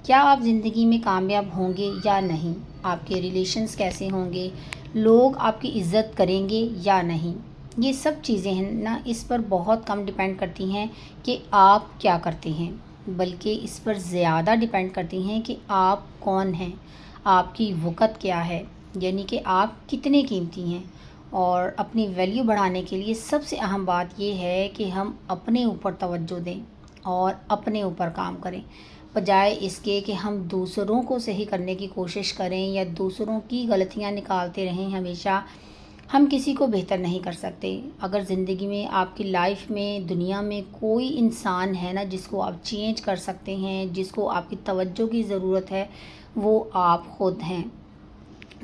کیا آپ زندگی میں کامیاب ہوں گے یا نہیں؟ آپ کے ریلیشنز کیسے ہوں گے؟ لوگ آپ کی عزت کریں گے یا نہیں؟ یہ سب چیزیں ہیں نا، اس پر بہت کم ڈیپینڈ کرتی ہیں کہ آپ کیا کرتے ہیں، بلکہ اس پر زیادہ ڈیپینڈ کرتی ہیں کہ آپ کون ہیں، آپ کی وقت کیا ہے، یعنی کہ آپ کتنے قیمتی ہیں۔ اور اپنی ویلیو بڑھانے کے لیے سب سے اہم بات یہ ہے کہ ہم اپنے اوپر توجہ دیں اور اپنے اوپر کام کریں، بجائے اس کے کہ ہم دوسروں کو صحیح کرنے کی کوشش کریں یا دوسروں کی غلطیاں نکالتے رہیں ہمیشہ۔ ہم کسی کو بہتر نہیں کر سکتے۔ اگر زندگی میں، آپ کی لائف میں، دنیا میں کوئی انسان ہے نا جس کو آپ چینج کر سکتے ہیں، جس کو آپ کی توجہ کی ضرورت ہے، وہ آپ خود ہیں۔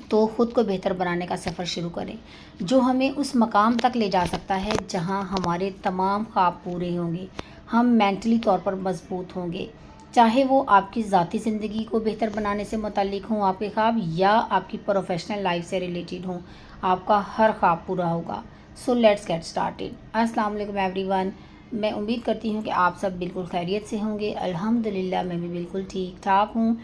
تو خود کو بہتر بنانے کا سفر شروع کریں، جو ہمیں اس مقام تک لے جا سکتا ہے جہاں ہمارے تمام خواب پورے ہوں گے، ہم مینٹلی طور پر مضبوط ہوں گے، چاہے وہ آپ کی ذاتی زندگی کو بہتر بنانے سے متعلق ہوں آپ کے خواب، یا آپ کی پروفیشنل لائف سے ریلیٹڈ ہوں، آپ کا ہر خواب پورا ہوگا۔ So let's get started. السلام علیکم ایوری ون۔ میں امید کرتی ہوں کہ آپ سب بالکل خیریت سے ہوں گے۔ الحمدللہ میں بھی بالکل ٹھیک ٹھاک ہوں۔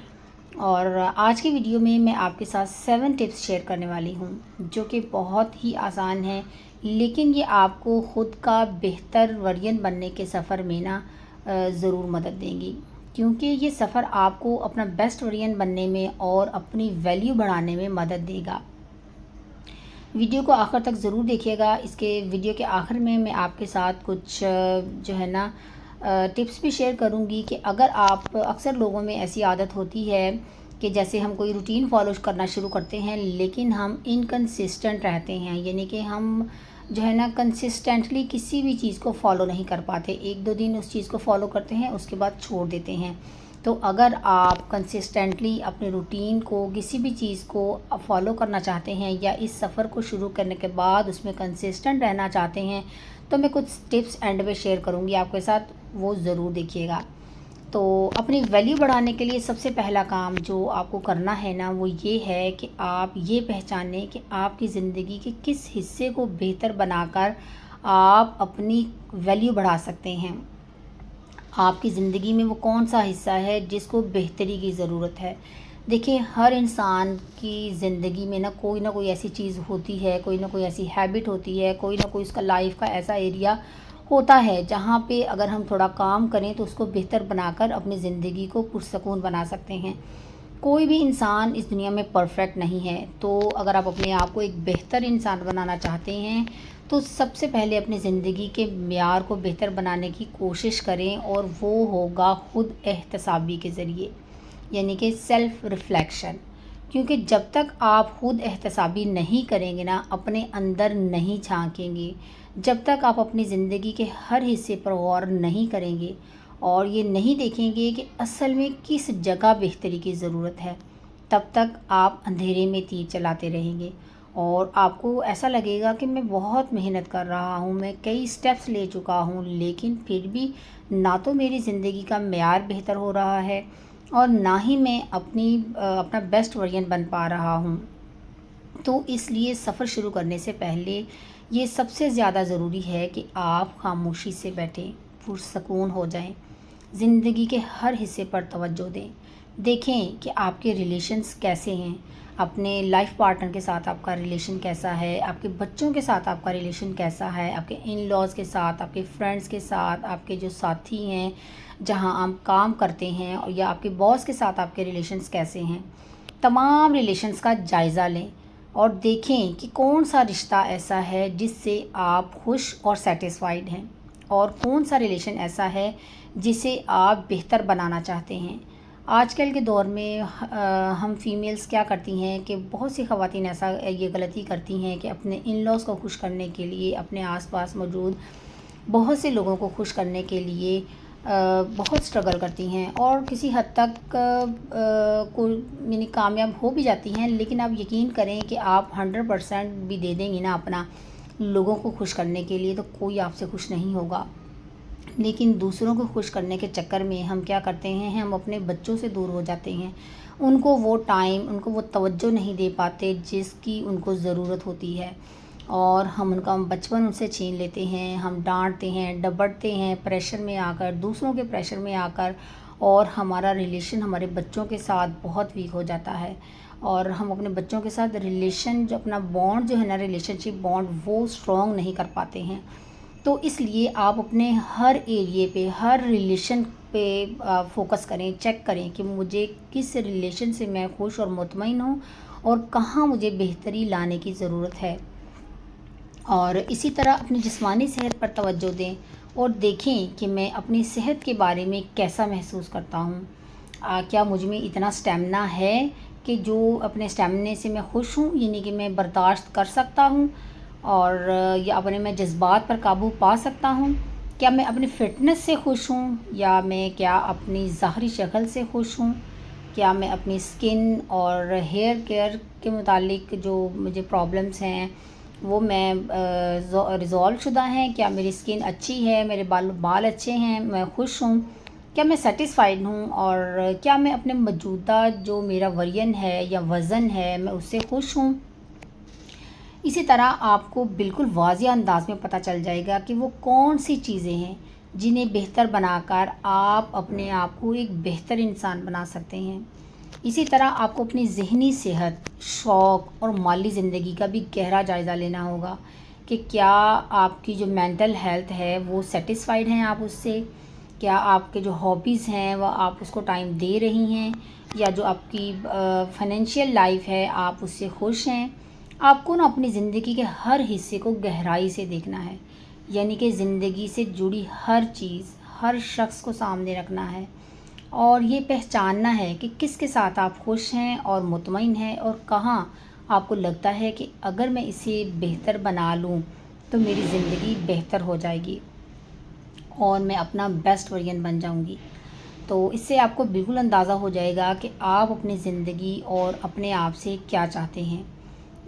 اور آج کی ویڈیو میں آپ کے ساتھ 7 ٹپس شیئر کرنے والی ہوں، جو کہ بہت ہی آسان ہیں، لیکن یہ آپ کو خود کا بہتر ورژن بننے کے سفر میں نا ضرور مدد دیں گی، کیونکہ یہ سفر آپ کو اپنا بیسٹ ورژن بننے میں اور اپنی ویلیو بڑھانے میں مدد دے گا۔ ویڈیو کو آخر تک ضرور دیکھیے گا۔ اس کے ویڈیو کے آخر میں آپ کے ساتھ کچھ جو ہے نا ٹپس بھی شیئر کروں گی کہ اگر آپ، اکثر لوگوں میں ایسی عادت ہوتی ہے کہ جیسے ہم کوئی روٹین فالو کرنا شروع کرتے ہیں لیکن ہم انکنسسٹنٹ رہتے ہیں، یعنی کہ ہم جو ہے نا کنسسٹنٹلی کسی بھی چیز کو فالو نہیں کر پاتے، 1-2 دن اس چیز کو فالو کرتے ہیں، اس کے بعد چھوڑ دیتے ہیں۔ تو اگر آپ کنسسٹنٹلی اپنے روٹین کو، کسی بھی چیز کو فالو کرنا چاہتے ہیں یا اس سفر کو شروع کرنے کے بعد اس میں کنسسٹنٹ رہنا چاہتے ہیں، تو میں کچھ ٹپس اینڈ میں شیئر کروں گی آپ کے ساتھ، وہ ضرور دیکھیے گا۔ تو اپنی ویلیو بڑھانے کے لیے سب سے پہلا کام جو آپ کو کرنا ہے نا، وہ یہ ہے کہ آپ یہ پہچانیں کہ آپ کی زندگی کے کس حصے کو بہتر بنا کر آپ اپنی ویلیو بڑھا سکتے ہیں۔ آپ کی زندگی میں وہ کون سا حصہ ہے جس کو بہتری کی ضرورت ہے؟ دیکھیں، ہر انسان کی زندگی میں نہ کوئی ایسی چیز ہوتی ہے، کوئی نہ کوئی ایسی ہیبٹ ہوتی ہے، کوئی نہ کوئی اس کا لائف کا ایسا ایریا ہوتا ہے جہاں پہ اگر ہم تھوڑا کام کریں تو اس کو بہتر بنا کر اپنی زندگی کو پرسکون بنا سکتے ہیں۔ کوئی بھی انسان اس دنیا میں پرفیکٹ نہیں ہے، تو اگر آپ اپنے آپ کو ایک بہتر انسان بنانا چاہتے ہیں تو سب سے پہلے اپنی زندگی کے معیار کو بہتر بنانے کی کوشش کریں، اور وہ ہوگا خود احتسابی کے ذریعے، یعنی کہ سیلف ریفلیکشن۔ کیونکہ جب تک آپ خود احتسابی نہیں کریں گے نا، اپنے اندر نہیں جھانکیں گے، جب تک آپ اپنی زندگی کے ہر حصے پر غور نہیں کریں گے اور یہ نہیں دیکھیں گے کہ اصل میں کس جگہ بہتری کی ضرورت ہے، تب تک آپ اندھیرے میں تیر چلاتے رہیں گے، اور آپ کو ایسا لگے گا کہ میں بہت محنت کر رہا ہوں، میں کئی سٹیپس لے چکا ہوں، لیکن پھر بھی نہ تو میری زندگی کا معیار بہتر ہو رہا ہے اور نہ ہی میں اپنا بیسٹ ورژن بن پا رہا ہوں۔ تو اس لیے سفر شروع کرنے سے پہلے یہ سب سے زیادہ ضروری ہے کہ آپ خاموشی سے بیٹھیں، پرسکون ہو جائیں، زندگی کے ہر حصے پر توجہ دیں۔ دیکھیں کہ آپ کے ریلیشنز کیسے ہیں، اپنے لائف پارٹنر کے ساتھ آپ کا ریلیشن کیسا ہے، آپ کے بچوں کے ساتھ آپ کا ریلیشن کیسا ہے، آپ کے ان لاز کے ساتھ، آپ کے فرینڈز کے ساتھ، آپ کے جو ساتھی ہیں جہاں آپ کام کرتے ہیں، یا آپ کے باس کے ساتھ آپ کے ریلیشنز کیسے ہیں۔ تمام ریلیشنز کا جائزہ لیں اور دیکھیں کہ کون سا رشتہ ایسا ہے جس سے آپ خوش اور سیٹسفائیڈ ہیں، اور کون سا ریلیشن ایسا ہے جسے آپ بہتر بنانا چاہتے ہیں۔ آج کل کے دور میں ہم فیمیلز کیا کرتی ہیں کہ بہت سی خواتین ایسا یہ غلطی کرتی ہیں کہ اپنے ان لاز کو خوش کرنے کے لیے، اپنے آس پاس موجود بہت سے لوگوں کو خوش کرنے کے لیے بہت سٹرگل کرتی ہیں، اور کسی حد تک یعنی کامیاب ہو بھی جاتی ہیں، لیکن آپ یقین کریں کہ آپ 100% بھی دے دیں گی نا اپنا لوگوں کو خوش کرنے کے لیے، تو کوئی آپ سے خوش نہیں ہوگا۔ لیکن دوسروں کو خوش کرنے کے چکر میں ہم کیا کرتے ہیں، ہم اپنے بچوں سے دور ہو جاتے ہیں، ان کو وہ ٹائم، ان کو وہ توجہ نہیں دے پاتے جس کی ان کو ضرورت ہوتی ہے، اور ہم ان کا بچپن ان سے چھین لیتے ہیں، ہم ڈانٹتے ہیں، ڈپٹتے ہیں پریشر میں آ کر، دوسروں کے پریشر میں آ کر، اور ہمارا ریلیشن ہمارے بچوں کے ساتھ بہت ویک ہو جاتا ہے، اور ہم اپنے بچوں کے ساتھ ریلیشن جو اپنا بانڈ جو ہے نا، ریلیشن شپ بانڈ، وہ اسٹرانگ نہیں کر پاتے ہیں۔ تو اس لیے آپ اپنے ہر ایریے پہ، ہر ریلیشن پہ فوکس کریں، چیک کریں کہ مجھے کس ریلیشن سے میں خوش اور مطمئن ہوں اور کہاں مجھے بہتری لانے کی ضرورت ہے۔ اور اسی طرح اپنی جسمانی صحت پر توجہ دیں اور دیکھیں کہ میں اپنی صحت کے بارے میں کیسا محسوس کرتا ہوں۔ کیا مجھ میں اتنا اسٹیمنا ہے کہ جو اپنے اسٹیمنے سے میں خوش ہوں، یعنی کہ میں برداشت کر سکتا ہوں، اور یا اپنے میں جذبات پر قابو پا سکتا ہوں؟ کیا میں اپنی فٹنس سے خوش ہوں، یا میں کیا اپنی ظاہری شکل سے خوش ہوں؟ کیا میں اپنی اسکن اور ہیئر کیئر کے متعلق جو مجھے پرابلمس ہیں وہ میں ریزالو شدہ ہیں؟ کیا میری اسکن اچھی ہے، میرے بال اچھے ہیں، میں خوش ہوں؟ کیا میں سیٹسفائیڈ ہوں؟ اور کیا میں اپنے موجودہ جو میرا وزن ہے یا وزن ہے میں اس سے خوش ہوں؟ اسی طرح آپ کو بالکل واضح انداز میں پتہ چل جائے گا کہ وہ کون سی چیزیں ہیں جنہیں بہتر بنا کر آپ اپنے آپ کو ایک بہتر انسان بنا سکتے ہیں۔ اسی طرح آپ کو اپنی ذہنی صحت، شوق اور مالی زندگی کا بھی گہرا جائزہ لینا ہوگا کہ کیا آپ کی جو مینٹل ہیلتھ ہے وہ سیٹسفائیڈ ہیں آپ اس سے؟ کیا آپ کے جو ہابیز ہیں وہ آپ اس کو ٹائم دے رہی ہیں؟ یا جو آپ کی فائنینشیل لائف ہے آپ اس سے خوش ہیں؟ آپ کو نا اپنی زندگی کے ہر حصے کو گہرائی سے دیکھنا ہے، یعنی کہ زندگی سے جڑی ہر چیز، ہر شخص کو سامنے رکھنا ہے، اور یہ پہچاننا ہے کہ کس کے ساتھ آپ خوش ہیں اور مطمئن ہیں، اور کہاں آپ کو لگتا ہے کہ اگر میں اسے بہتر بنا لوں تو میری زندگی بہتر ہو جائے گی اور میں اپنا بیسٹ ورژن بن جاؤں گی۔ تو اس سے آپ کو بالکل اندازہ ہو جائے گا کہ آپ اپنی زندگی اور اپنے آپ سے کیا چاہتے ہیں۔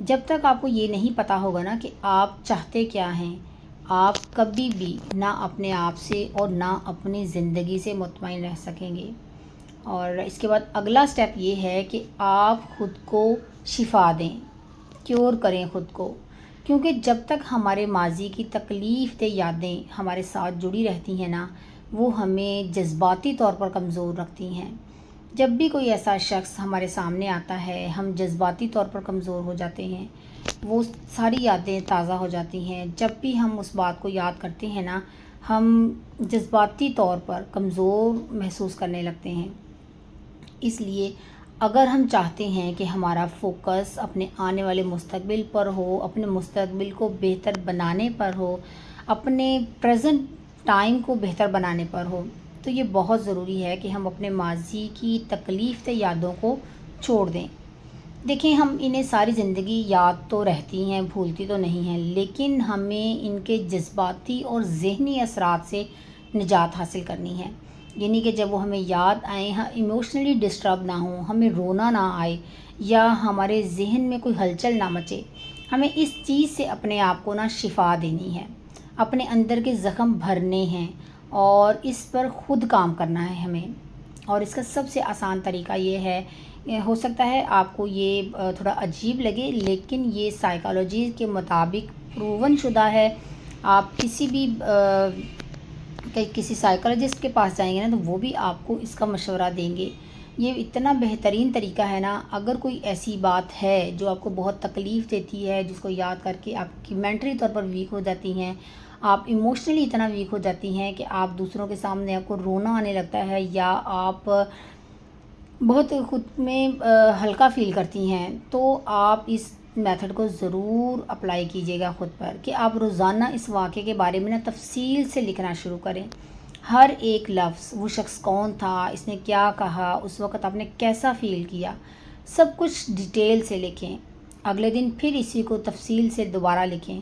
جب تک آپ کو یہ نہیں پتہ ہوگا نا کہ آپ چاہتے کیا ہیں، آپ کبھی بھی نہ اپنے آپ سے اور نہ اپنی زندگی سے مطمئن رہ سکیں گے۔ اور اس کے بعد اگلا سٹیپ یہ ہے کہ آپ خود کو شفا دیں، کیور کریں خود کو، کیونکہ جب تک ہمارے ماضی کی تکلیف دہ یادیں ہمارے ساتھ جڑی رہتی ہیں نا، وہ ہمیں جذباتی طور پر کمزور رکھتی ہیں۔ جب بھی کوئی ایسا شخص ہمارے سامنے آتا ہے، ہم جذباتی طور پر کمزور ہو جاتے ہیں، وہ ساری یادیں تازہ ہو جاتی ہیں۔ جب بھی ہم اس بات کو یاد کرتے ہیں نا، ہم جذباتی طور پر کمزور محسوس کرنے لگتے ہیں۔ اس لیے اگر ہم چاہتے ہیں کہ ہمارا فوکس اپنے آنے والے مستقبل پر ہو، اپنے مستقبل کو بہتر بنانے پر ہو، اپنے پریزنٹ ٹائم کو بہتر بنانے پر ہو، تو یہ بہت ضروری ہے کہ ہم اپنے ماضی کی تکلیف دہ یادوں کو چھوڑ دیں۔ دیکھیں، ہم انہیں ساری زندگی یاد تو رہتی ہیں، بھولتی تو نہیں ہیں، لیکن ہمیں ان کے جذباتی اور ذہنی اثرات سے نجات حاصل کرنی ہے۔ یعنی کہ جب وہ ہمیں یاد آئیں، ہم ایموشنلی ڈسٹرب نہ ہوں، ہمیں رونا نہ آئے یا ہمارے ذہن میں کوئی ہلچل نہ مچے۔ ہمیں اس چیز سے اپنے آپ کو نا شفا دینی ہے، اپنے اندر کے زخم بھرنے ہیں اور اس پر خود کام کرنا ہے ہمیں۔ اور اس کا سب سے آسان طریقہ یہ ہے، ہو سکتا ہے آپ کو یہ تھوڑا عجیب لگے، لیکن یہ سائیکالوجی کے مطابق پروون شدہ ہے۔ آپ کسی بھی کسی سائیکالوجسٹ کے پاس جائیں گے نا، تو وہ بھی آپ کو اس کا مشورہ دیں گے۔ یہ اتنا بہترین طریقہ ہے نا، اگر کوئی ایسی بات ہے جو آپ کو بہت تکلیف دیتی ہے، جس کو یاد کر کے آپ کی مینٹلی طور پر ویک ہو جاتی ہیں، آپ ایموشنلی اتنا ویک ہو جاتی ہیں کہ آپ دوسروں کے سامنے آپ کو رونا آنے لگتا ہے، یا آپ بہت خود میں ہلکا فیل کرتی ہیں، تو آپ اس میتھڈ کو ضرور اپلائی کیجیے گا خود پر، کہ آپ روزانہ اس واقعے کے بارے میں نا تفصیل سے لکھنا شروع کریں۔ ہر ایک لفظ، وہ شخص کون تھا، اس نے کیا کہا، اس وقت آپ نے کیسا فیل کیا، سب کچھ ڈیٹیل سے لکھیں۔ اگلے دن پھر اسی کو تفصیل سے دوبارہ لکھیں۔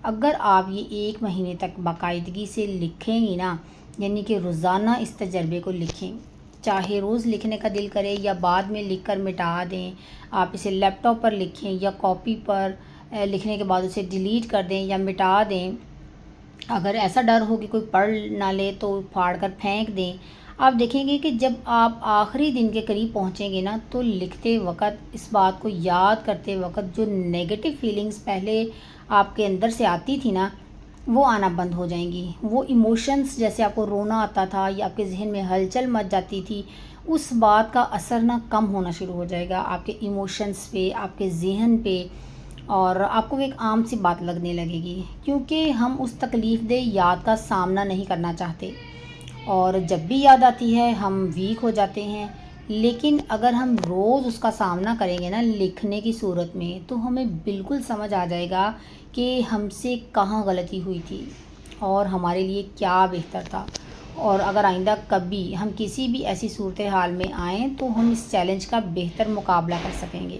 اگر آپ یہ 1 مہینے تک باقاعدگی سے لکھیں گی نا، یعنی کہ روزانہ اس تجربے کو لکھیں، چاہے روز لکھنے کا دل کرے یا بعد میں لکھ کر مٹا دیں، آپ اسے لیپ ٹاپ پر لکھیں یا کاپی پر لکھنے کے بعد اسے ڈیلیٹ کر دیں یا مٹا دیں۔ اگر ایسا ڈر ہو کہ کوئی پڑھ نہ لے تو پھاڑ کر پھینک دیں۔ آپ دیکھیں گے کہ جب آپ آخری دن کے قریب پہنچیں گے نا، تو لکھتے وقت اس بات کو یاد کرتے وقت جو نیگیٹو فیلنگز پہلے آپ کے اندر سے آتی تھی نا، وہ آنا بند ہو جائیں گی. وہ ایموشنز جیسے آپ کو رونا آتا تھا یا آپ کے ذہن میں ہلچل مچ جاتی تھی، اس بات کا اثر نا کم ہونا شروع ہو جائے گا آپ کے ایموشنز پہ، آپ کے ذہن پہ، اور آپ کو ایک عام سی بات لگنے لگے گی، کیونکہ ہم اس تکلیف دہ یاد کا سامنا نہیں کرنا چاہتے، اور جب بھی یاد آتی ہے ہم ویک ہو جاتے ہیں. لیکن اگر ہم روز اس کا سامنا کریں گے نا لکھنے کی صورت میں، تو ہمیں بالکل سمجھ آ جائے گا کہ ہم سے کہاں غلطی ہوئی تھی اور ہمارے لیے کیا بہتر تھا. اور اگر آئندہ کبھی ہم کسی بھی ایسی صورتحال میں آئیں تو ہم اس چیلنج کا بہتر مقابلہ کر سکیں گے.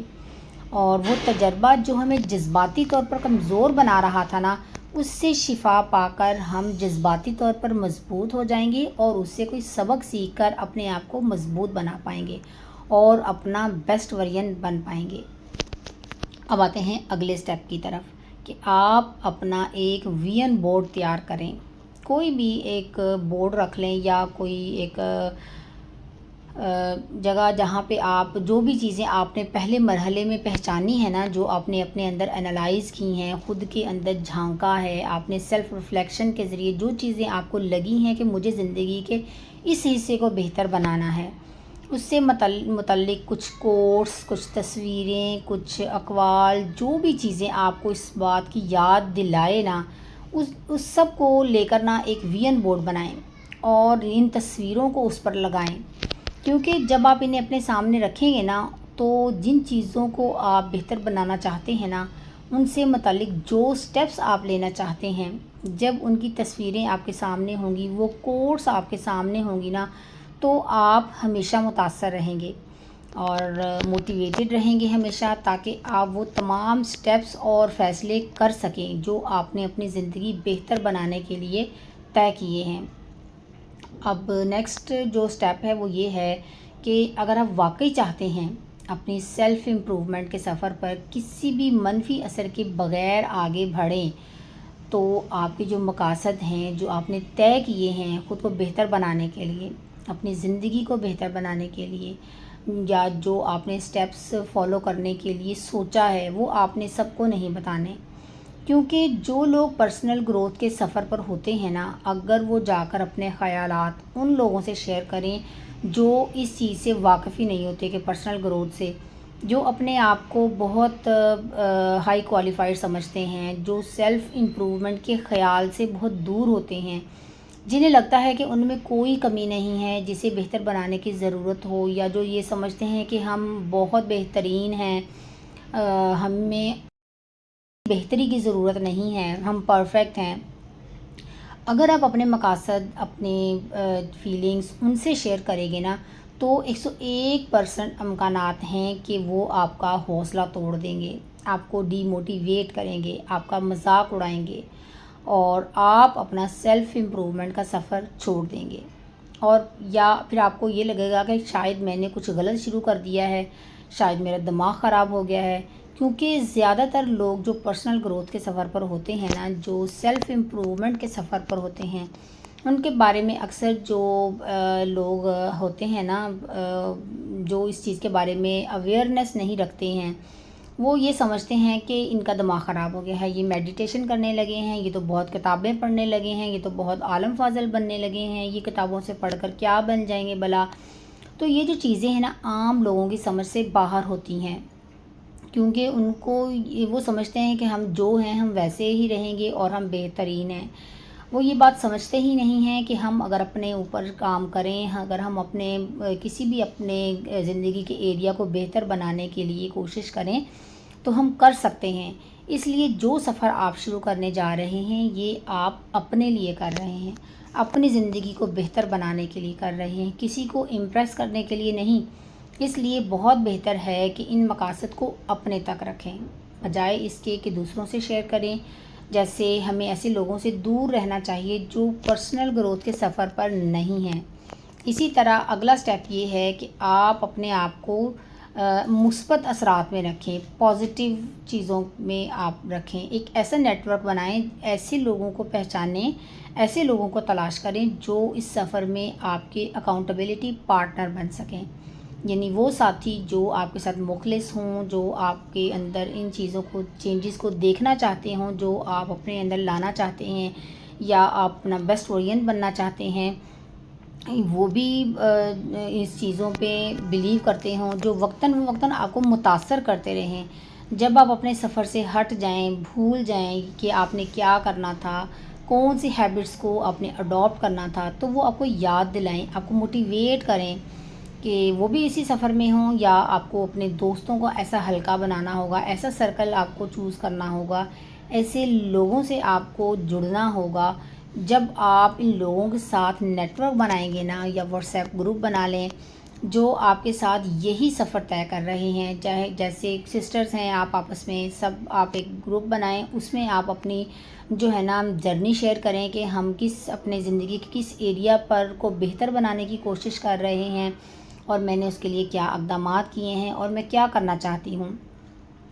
اور وہ تجربہ جو ہمیں جذباتی طور پر کمزور بنا رہا تھا نا، اس سے شفا پا کر ہم جذباتی طور پر مضبوط ہو جائیں گے، اور اس سے کوئی سبق سیکھ کر اپنے آپ کو مضبوط بنا پائیں گے اور اپنا بیسٹ ورژن بن پائیں گے. اب آتے ہیں اگلے سٹیپ کی طرف کہ آپ اپنا ایک ویژن بورڈ تیار کریں. کوئی بھی ایک بورڈ رکھ لیں یا کوئی ایک جگہ جہاں پہ آپ جو بھی چیزیں آپ نے پہلے مرحلے میں پہچانی ہیں نا، جو آپ نے اپنے اندر انالائز کی ہیں، خود کے اندر جھانکا ہے، آپ نے سیلف ریفلیکشن کے ذریعے جو چیزیں آپ کو لگی ہیں کہ مجھے زندگی کے اس حصے کو بہتر بنانا ہے، اس سے متعلق کچھ کوٹس، کچھ تصویریں، کچھ اقوال، جو بھی چیزیں آپ کو اس بات کی یاد دلائے نا، اس سب کو لے کر نا ایک ویژن بورڈ بنائیں اور ان تصویروں کو اس پر لگائیں. کیونکہ جب آپ انہیں اپنے سامنے رکھیں گے نا، تو جن چیزوں کو آپ بہتر بنانا چاہتے ہیں نا، ان سے متعلق جو سٹیپس آپ لینا چاہتے ہیں، جب ان کی تصویریں آپ کے سامنے ہوں گی، وہ کوٹس آپ کے سامنے ہوں گی نا، تو آپ ہمیشہ متاثر رہیں گے اور موٹیویٹڈ رہیں گے ہمیشہ، تاکہ آپ وہ تمام سٹیپس اور فیصلے کر سکیں جو آپ نے اپنی زندگی بہتر بنانے کے لیے طے کیے ہیں. اب نیکسٹ جو سٹیپ ہے وہ یہ ہے کہ اگر آپ واقعی چاہتے ہیں اپنی سیلف امپروومنٹ کے سفر پر کسی بھی منفی اثر کے بغیر آگے بڑھیں، تو آپ کے جو مقاصد ہیں، جو آپ نے طے کیے ہیں خود کو بہتر بنانے کے لیے، اپنی زندگی کو بہتر بنانے کے لیے، یا جو آپ نے سٹیپس فالو کرنے کے لیے سوچا ہے، وہ آپ نے سب کو نہیں بتانے. کیونکہ جو لوگ پرسنل گروتھ کے سفر پر ہوتے ہیں نا، اگر وہ جا کر اپنے خیالات ان لوگوں سے شیئر کریں جو اس چیز سے واقف ہی نہیں ہوتے کہ پرسنل گروتھ سے، جو اپنے آپ کو بہت ہائی کوالیفائڈ سمجھتے ہیں، جو سیلف امپروومنٹ کے خیال سے بہت دور ہوتے ہیں، جنہیں لگتا ہے کہ ان میں کوئی کمی نہیں ہے جسے بہتر بنانے کی ضرورت ہو، یا جو یہ سمجھتے ہیں کہ ہم بہت بہترین ہیں، ہمیں بہتری کی ضرورت نہیں ہے، ہم پرفیکٹ ہیں. اگر آپ اپنے مقاصد، اپنے فیلنگز ان سے شیئر کریں گے نا، تو 101% امکانات ہیں کہ وہ آپ کا حوصلہ توڑ دیں گے، آپ کو ڈی موٹیویٹ کریں گے، آپ کا مذاق اڑائیں گے، اور آپ اپنا سیلف امپروومنٹ کا سفر چھوڑ دیں گے. اور یا پھر آپ کو یہ لگے گا کہ شاید میں نے کچھ غلط شروع کر دیا ہے، شاید میرا دماغ خراب ہو گیا ہے. کیونکہ زیادہ تر لوگ جو پرسنل گروتھ کے سفر پر ہوتے ہیں نا، جو سیلف امپروومنٹ کے سفر پر ہوتے ہیں، ان کے بارے میں اکثر جو لوگ ہوتے ہیں نا، جو اس چیز کے بارے میں اویئرنیس نہیں رکھتے ہیں، وہ یہ سمجھتے ہیں کہ ان کا دماغ خراب ہو گیا ہے، یہ میڈیٹیشن کرنے لگے ہیں، یہ تو بہت کتابیں پڑھنے لگے ہیں، یہ تو بہت عالم فاضل بننے لگے ہیں، یہ کتابوں سے پڑھ کر کیا بن جائیں گے بلا. تو یہ جو چیزیں ہیں نا، عام لوگوں کی سمجھ سے باہر ہوتی ہیں، کیونکہ ان کو وہ سمجھتے ہیں کہ ہم جو ہیں ہم ویسے ہی رہیں گے اور ہم بہترین ہیں. وہ یہ بات سمجھتے ہی نہیں ہیں کہ ہم اگر اپنے اوپر کام کریں، اگر ہم اپنے کسی بھی اپنے زندگی کے ایریا کو بہتر بنانے کے لیے کوشش کریں تو ہم کر سکتے ہیں. اس لیے جو سفر آپ شروع کرنے جا رہے ہیں، یہ آپ اپنے لیے کر رہے ہیں، اپنی زندگی کو بہتر بنانے کے لیے کر رہے ہیں، کسی کو امپریس کرنے کے لیے نہیں. اس لیے بہت بہتر ہے کہ ان مقاصد کو اپنے تک رکھیں، بجائے اس کے کہ دوسروں سے شیئر کریں. جیسے ہمیں ایسے لوگوں سے دور رہنا چاہیے جو پرسنل گروتھ کے سفر پر نہیں ہیں. اسی طرح اگلا سٹیپ یہ ہے کہ آپ اپنے آپ کو مثبت اثرات میں رکھیں، پازیٹیو چیزوں میں آپ رکھیں. ایک ایسا نیٹ ورک بنائیں، ایسے لوگوں کو پہچانیں، ایسے لوگوں کو تلاش کریں جو اس سفر میں آپ کے اکاؤنٹیبلٹی پارٹنر بن سکیں. یعنی وہ ساتھی جو آپ کے ساتھ مخلص ہوں، جو آپ کے اندر ان چیزوں کو چینجز کو دیکھنا چاہتے ہوں، جو آپ اپنے اندر لانا چاہتے ہیں یا آپ اپنا بیسٹ ورژن بننا چاہتے ہیں، وہ بھی اس چیزوں پہ بلیو کرتے ہوں، جو وقتاً آپ کو متاثر کرتے رہیں۔ جب آپ اپنے سفر سے ہٹ جائیں، بھول جائیں کہ آپ نے کیا کرنا تھا، کون سی ہیبٹس کو آپ نے اڈاپٹ کرنا تھا، تو وہ آپ کو یاد دلائیں، آپ کو موٹیویٹ کریں کہ وہ بھی اسی سفر میں ہوں، یا آپ کو اپنے دوستوں کو ایسا ہلکا بنانا ہوگا، ایسا سرکل آپ کو چوز کرنا ہوگا، ایسے لوگوں سے آپ کو جڑنا ہوگا۔ جب آپ ان لوگوں کے ساتھ نیٹ ورک بنائیں گے نا، یا واٹس ایپ گروپ بنا لیں جو آپ کے ساتھ یہی سفر طے کر رہے ہیں، چاہے جیسے سسٹرز ہیں آپ آپس میں، سب آپ ایک گروپ بنائیں، اس میں آپ اپنی جو ہے نا جرنی شیئر کریں کہ ہم اپنے زندگی کے کس ایریا پر کو بہتر بنانے کی کوشش کر رہے ہیں، اور میں نے اس کے لیے کیا اقدامات کیے ہیں، اور میں کیا کرنا چاہتی ہوں۔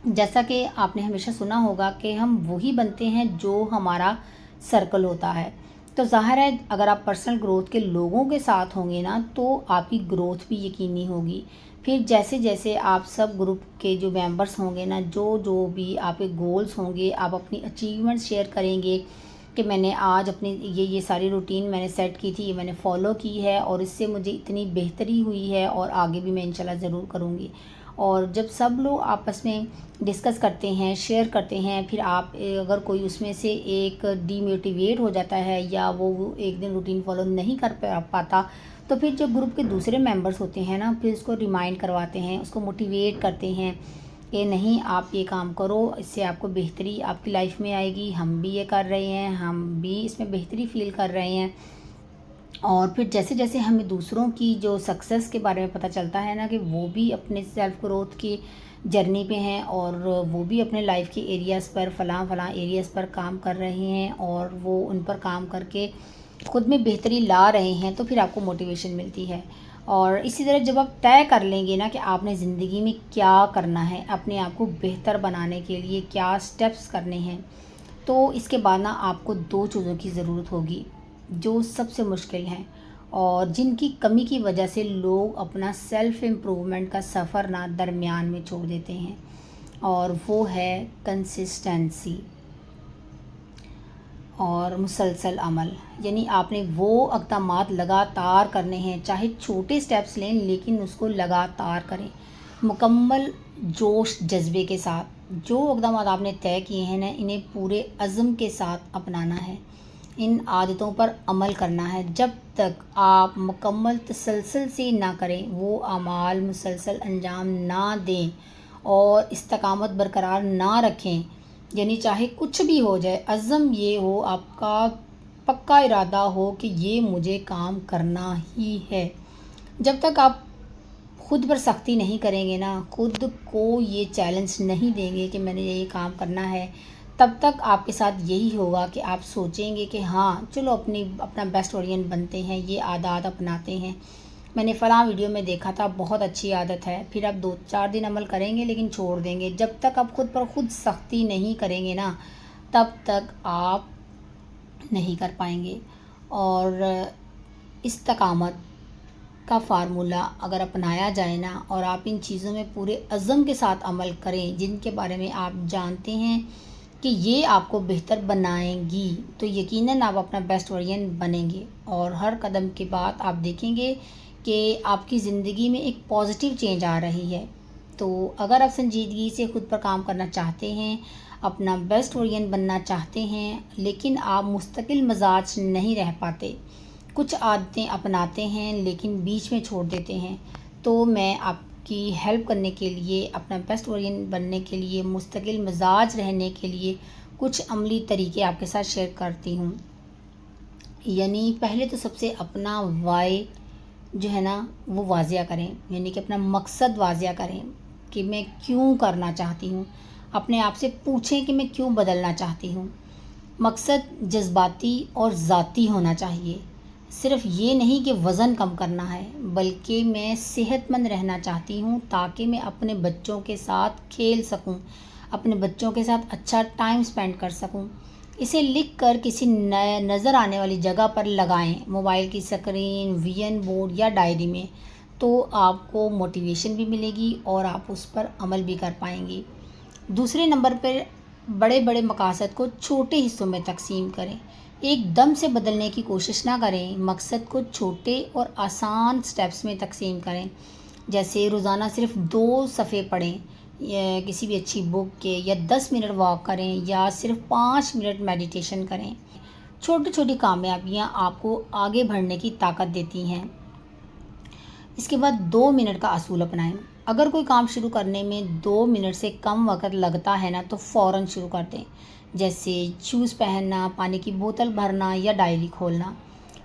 جیسا کہ آپ نے ہمیشہ سنا ہوگا کہ ہم وہی بنتے ہیں جو ہمارا سرکل ہوتا ہے، تو ظاہر ہے اگر آپ پرسنل گروتھ کے لوگوں کے ساتھ ہوں گے نا تو آپ کی گروتھ بھی یقینی ہوگی۔ پھر جیسے جیسے آپ سب گروپ کے جو ممبرس ہوں گے نا، جو بھی آپ کے گولز ہوں گے، آپ اپنی اچیومنٹ شیئر کریں گے کہ میں نے آج اپنی یہ ساری روٹین میں نے سیٹ کی تھی، یہ میں نے فالو کی ہے، اور اس سے مجھے اتنی بہتری ہوئی ہے، اور آگے بھی میں انشاءاللہ ضرور کروں گی۔ اور جب سب لوگ آپس میں ڈسکس کرتے ہیں، شیئر کرتے ہیں، پھر آپ اگر کوئی اس میں سے ایک ڈی موٹیویٹ ہو جاتا ہے یا وہ ایک دن روٹین فالو نہیں کر پاتا، تو پھر جو گروپ کے دوسرے ممبرس ہوتے ہیں نا، پھر اس کو ریمائنڈ کرواتے ہیں، اس کو موٹیویٹ کرتے ہیں کہ نہیں آپ یہ کام کرو، اس سے آپ کو بہتری آپ کی لائف میں آئے گی، ہم بھی یہ کر رہے ہیں، ہم بھی اس میں بہتری فیل کر رہے ہیں۔ اور پھر جیسے جیسے ہمیں دوسروں کی جو سکسیس کے بارے میں پتہ چلتا ہے نا کہ وہ بھی اپنے سیلف گروتھ کی جرنی پہ ہیں، اور وہ بھی اپنے لائف کے ایریاز پر فلاں ایریاز پر کام کر رہے ہیں، اور وہ ان پر کام کر کے خود میں بہتری لا رہے ہیں، تو پھر آپ کو موٹیویشن ملتی ہے۔ اور اسی طرح جب آپ طے کر لیں گے نا کہ آپ نے زندگی میں کیا کرنا ہے، اپنے آپ کو بہتر بنانے کے لیے کیا سٹیپس کرنے ہیں، تو اس کے بعد نا آپ کو 2 چیزوں کی ضرورت ہوگی جو سب سے مشکل ہیں، اور جن کی کمی کی وجہ سے لوگ اپنا سیلف امپرومنٹ کا سفر نہ درمیان میں چھوڑ دیتے ہیں، اور وہ ہے کنسسٹنسی اور مسلسل عمل۔ یعنی آپ نے وہ اقدامات لگاتار کرنے ہیں، چاہے چھوٹے سٹیپس لیں لیکن اس کو لگاتار کریں، مکمل جوش جذبے کے ساتھ۔ جو اقدامات آپ نے طے کیے ہیں نا، انہیں پورے عزم کے ساتھ اپنانا ہے، ان عادتوں پر عمل کرنا ہے۔ جب تک آپ مکمل تسلسل سے نہ کریں، وہ اعمال مسلسل انجام نہ دیں اور استقامت برقرار نہ رکھیں، یعنی چاہے کچھ بھی ہو جائے، عزم یہ ہو، آپ کا پکا ارادہ ہو کہ یہ مجھے کام کرنا ہی ہے۔ جب تک آپ خود پر سختی نہیں کریں گے نا، خود کو یہ چیلنج نہیں دیں گے کہ میں نے یہ کام کرنا ہے، تب تک آپ کے ساتھ یہی ہوگا کہ آپ سوچیں گے کہ ہاں چلو اپنا بیسٹ ورژن بنتے ہیں، یہ عادات اپناتے ہیں، میں نے فلاں ویڈیو میں دیکھا تھا، بہت اچھی عادت ہے، پھر آپ 2-4 دن عمل کریں گے لیکن چھوڑ دیں گے۔ جب تک آپ خود پر خود سختی نہیں کریں گے نا، تب تک آپ نہیں کر پائیں گے۔ اور استقامت کا فارمولہ اگر اپنایا جائے نا، اور آپ ان چیزوں میں پورے عزم کے ساتھ عمل کریں جن کے بارے میں آپ جانتے ہیں کہ یہ آپ کو بہتر بنائیں گی، تو یقیناً آپ اپنا بیسٹ ورژن بنیں گے، اور ہر قدم کے بعد آپ دیکھیں گے کہ آپ کی زندگی میں ایک پازیٹیو چینج آ رہی ہے۔ تو اگر آپ سنجیدگی سے خود پر کام کرنا چاہتے ہیں، اپنا بیسٹ ورژن بننا چاہتے ہیں، لیکن آپ مستقل مزاج نہیں رہ پاتے، کچھ عادتیں اپناتے ہیں لیکن بیچ میں چھوڑ دیتے ہیں، تو میں آپ کی ہیلپ کرنے کے لیے، اپنا بیسٹ ورژن بننے کے لیے، مستقل مزاج رہنے کے لیے کچھ عملی طریقے آپ کے ساتھ شیئر کرتی ہوں۔ یعنی پہلے تو سب سے اپنا وائی جو ہے نا وہ واضح کریں، یعنی کہ اپنا مقصد واضح کریں کہ میں کیوں کرنا چاہتی ہوں، اپنے آپ سے پوچھیں کہ میں کیوں بدلنا چاہتی ہوں۔ مقصد جذباتی اور ذاتی ہونا چاہیے، صرف یہ نہیں کہ وزن کم کرنا ہے، بلکہ میں صحت مند رہنا چاہتی ہوں تاکہ میں اپنے بچوں کے ساتھ کھیل سکوں، اپنے بچوں کے ساتھ اچھا ٹائم سپینڈ کر سکوں۔ اسے لکھ کر کسی نظر آنے والی جگہ پر لگائیں، موبائل کی اسکرین، ویژن بورڈ یا ڈائری میں۔ تو آپ کو موٹیویشن بھی ملے گی اور آپ اس پر عمل بھی کر پائیں گے۔ دوسرے نمبر پر بڑے بڑے مقاصد کو چھوٹے حصوں میں تقسیم کریں۔ ایک دم سے بدلنے کی کوشش نہ کریں، مقصد کو چھوٹے اور آسان سٹیپس میں تقسیم کریں۔ جیسے روزانہ صرف 2 صفحے پڑھیں، یا کسی بھی اچھی بک کے، یا 10 منٹ واک کریں، یا صرف 5 منٹ میڈیٹیشن کریں۔ چھوٹی چھوٹی کامیابیاں آپ کو آگے بڑھنے کی طاقت دیتی ہیں۔ اس کے بعد 2 منٹ کا اصول اپنائیں۔ اگر کوئی کام شروع کرنے میں 2 منٹ سے کم وقت لگتا ہے نا تو فوراً شروع کر دیں، جیسے شوز پہننا، پانی کی بوتل بھرنا یا ڈائری کھولنا۔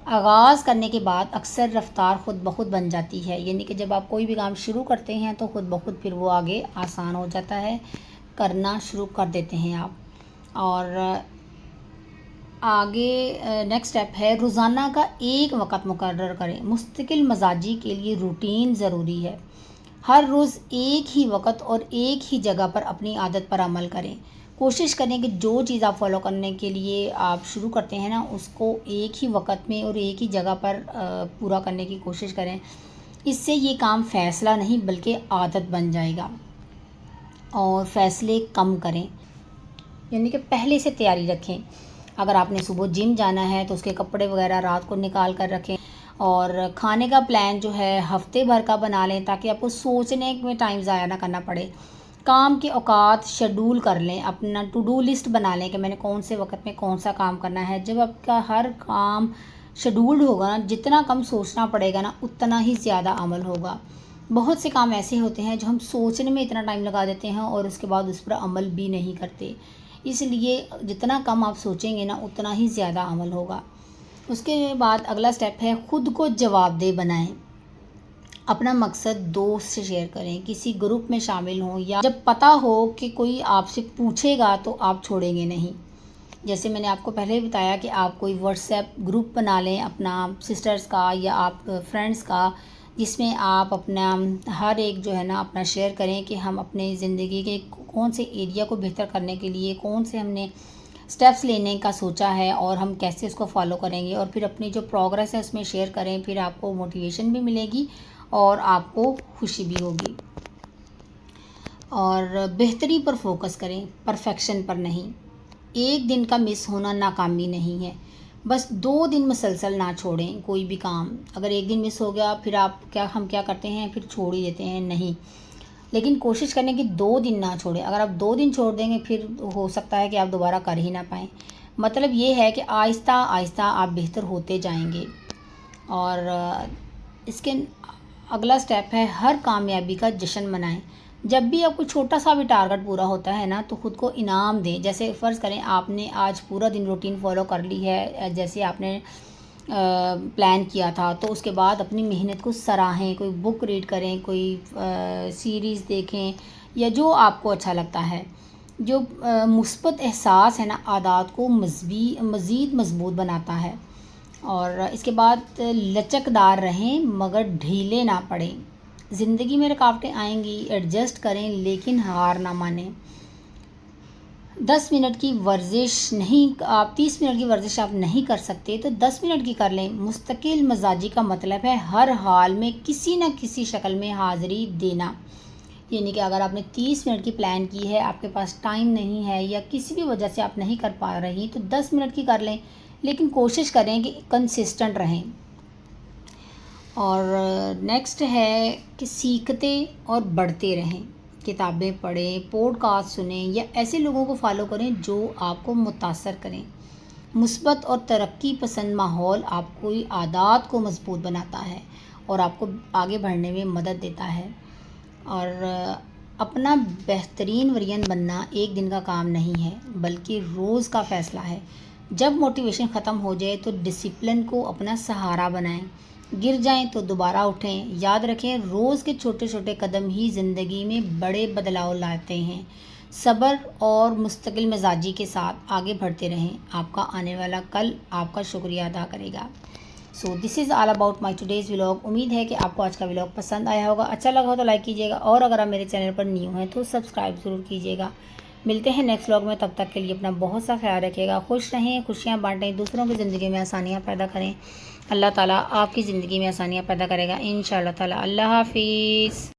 آغاز کرنے کے بعد اکثر رفتار خود بخود بن جاتی ہے، یعنی کہ جب آپ کوئی بھی کام شروع کرتے ہیں تو خود بخود پھر وہ آگے آسان ہو جاتا ہے، کرنا شروع کر دیتے ہیں آپ۔ اور آگے نیکسٹ اسٹیپ ہے روزانہ کا ایک وقت مقرر کریں۔ مستقل مزاجی کے لیے روٹین ضروری ہے۔ ہر روز ایک ہی وقت اور ایک ہی جگہ پر اپنی عادت پر عمل کریں۔ کوشش کریں کہ جو چیز آپ فالو کرنے کے لیے آپ شروع کرتے ہیں نا اس کو ایک ہی وقت میں اور ایک ہی جگہ پر پورا کرنے کی کوشش کریں۔ اس سے یہ کام فیصلہ نہیں بلکہ عادت بن جائے گا۔ اور فیصلے کم کریں، یعنی کہ پہلے سے تیاری رکھیں۔ اگر آپ نے صبح جم جانا ہے تو اس کے کپڑے وغیرہ رات کو نکال کر رکھیں، اور کھانے کا پلان جو ہے ہفتے بھر کا بنا لیں تاکہ آپ کو سوچنے میں ٹائم ضائع نہ کرنا پڑے۔ کام کے اوقات شیڈول کر لیں، اپنا ٹو ڈو لسٹ بنا لیں کہ میں نے کون سے وقت میں کون سا کام کرنا ہے۔ جب آپ کا ہر کام شیڈولڈ ہوگا نا، جتنا کم سوچنا پڑے گا نا اتنا ہی زیادہ عمل ہوگا۔ بہت سے کام ایسے ہوتے ہیں جو ہم سوچنے میں اتنا ٹائم لگا دیتے ہیں اور اس کے بعد اس پر عمل بھی نہیں کرتے، اس لیے جتنا کم آپ سوچیں گے نا اتنا ہی زیادہ عمل ہوگا۔ اس کے بعد اگلا سٹیپ ہے خود کو جواب دہ بنائیں۔ اپنا مقصد دوست سے شیئر کریں، کسی گروپ میں شامل ہوں، یا جب پتہ ہو کہ کوئی آپ سے پوچھے گا تو آپ چھوڑیں گے نہیں۔ جیسے میں نے آپ کو پہلے بتایا کہ آپ کوئی واٹس ایپ گروپ بنا لیں اپنا سسٹرز کا یا آپ فرینڈس کا، جس میں آپ اپنا ہر ایک جو ہے نا اپنا شیئر کریں کہ ہم اپنے زندگی کے کون سے ایریا کو بہتر کرنے کے لیے کون سے ہم نے سٹیپس لینے کا سوچا ہے اور ہم کیسے اس کو فالو کریں گے، اور پھر اپنی جو پروگریس ہے اس میں شیئر کریں۔ پھر آپ کو موٹیویشن بھی ملے گی اور آپ کو خوشی بھی ہوگی۔ اور بہتری پر فوکس کریں، پرفیکشن پر نہیں۔ ایک دن کا مس ہونا ناکامی نہیں ہے، بس 2 دن مسلسل نہ چھوڑیں کوئی بھی کام۔ اگر ایک دن مس ہو گیا پھر ہم کیا کرتے ہیں، پھر چھوڑ ہی دیتے ہیں، نہیں، لیکن کوشش کریں کہ 2 دن نہ چھوڑیں۔ اگر آپ 2 دن چھوڑ دیں گے پھر ہو سکتا ہے کہ آپ دوبارہ کر ہی نہ پائیں۔ مطلب یہ ہے کہ آہستہ آہستہ آپ بہتر ہوتے جائیں گے۔ اور اس کے اگلا سٹیپ ہے ہر کامیابی کا جشن منائیں۔ جب بھی آپ کو چھوٹا سا بھی ٹارگٹ پورا ہوتا ہے نا تو خود کو انعام دیں۔ جیسے فرض کریں آپ نے آج پورا دن روٹین فالو کر لی ہے جیسے آپ نے پلان کیا تھا، تو اس کے بعد اپنی محنت کو سراہیں، کوئی بک ریڈ کریں، کوئی سیریز دیکھیں، یا جو آپ کو اچھا لگتا ہے۔ جو مثبت احساس ہے نا عادات کو مزید مضبوط بناتا ہے۔ اور اس کے بعد لچکدار رہیں مگر ڈھیلے نہ پڑیں۔ زندگی میں رکاوٹیں آئیں گی، ایڈجسٹ کریں لیکن ہار نہ مانیں۔ 10 منٹ کی ورزش نہیں، آپ 30 منٹ کی ورزش آپ نہیں کر سکتے تو 10 منٹ کی کر لیں۔ مستقل مزاجی کا مطلب ہے ہر حال میں کسی نہ کسی شکل میں حاضری دینا، یعنی کہ اگر آپ نے 30 منٹ کی پلان کی ہے، آپ کے پاس ٹائم نہیں ہے یا کسی بھی وجہ سے آپ نہیں کر پا رہی تو 10 منٹ کی کر لیں، لیکن کوشش کریں کہ کنسسٹنٹ رہیں۔ اور نیکسٹ ہے کہ سیکھتے اور بڑھتے رہیں۔ کتابیں پڑھیں، پوڈ کاسٹ سنیں یا ایسے لوگوں کو فالو کریں جو آپ کو متاثر کریں۔ مثبت اور ترقی پسند ماحول آپ کی عادات کو مضبوط بناتا ہے اور آپ کو آگے بڑھنے میں مدد دیتا ہے۔ اور اپنا بہترین ورژن بننا ایک دن کا کام نہیں ہے بلکہ روز کا فیصلہ ہے۔ جب موٹیویشن ختم ہو جائے تو ڈسپلن کو اپنا سہارا بنائیں، گر جائیں تو دوبارہ اٹھیں۔ یاد رکھیں روز کے چھوٹے چھوٹے قدم ہی زندگی میں بڑے بدلاؤ لاتے ہیں۔ صبر اور مستقل مزاجی کے ساتھ آگے بڑھتے رہیں، آپ کا آنے والا کل آپ کا شکریہ ادا کرے گا۔ So this is all about my today's vlog. امید ہے کہ آپ کو آج کا ولاگ پسند آیا ہوگا، اچھا لگا ہو تو لائک کیجیے گا، اور اگر آپ میرے چینل پر نیو ہیں تو سبسکرائب ضرور کیجیے گا۔ ملتے ہیں نیکسٹ ولاگ میں، تب تک کے لیے اپنا بہت سا خیال رکھیے گا، خوش رہیں، خوشیاں بانٹیں، دوسروں کی زندگی میں آسانیاں پیدا کریں۔ اللہ تعالیٰ آپ کی زندگی میں آسانیاں پیدا کرے گا انشاءاللہ تعالیٰ۔ اللہ حافظ۔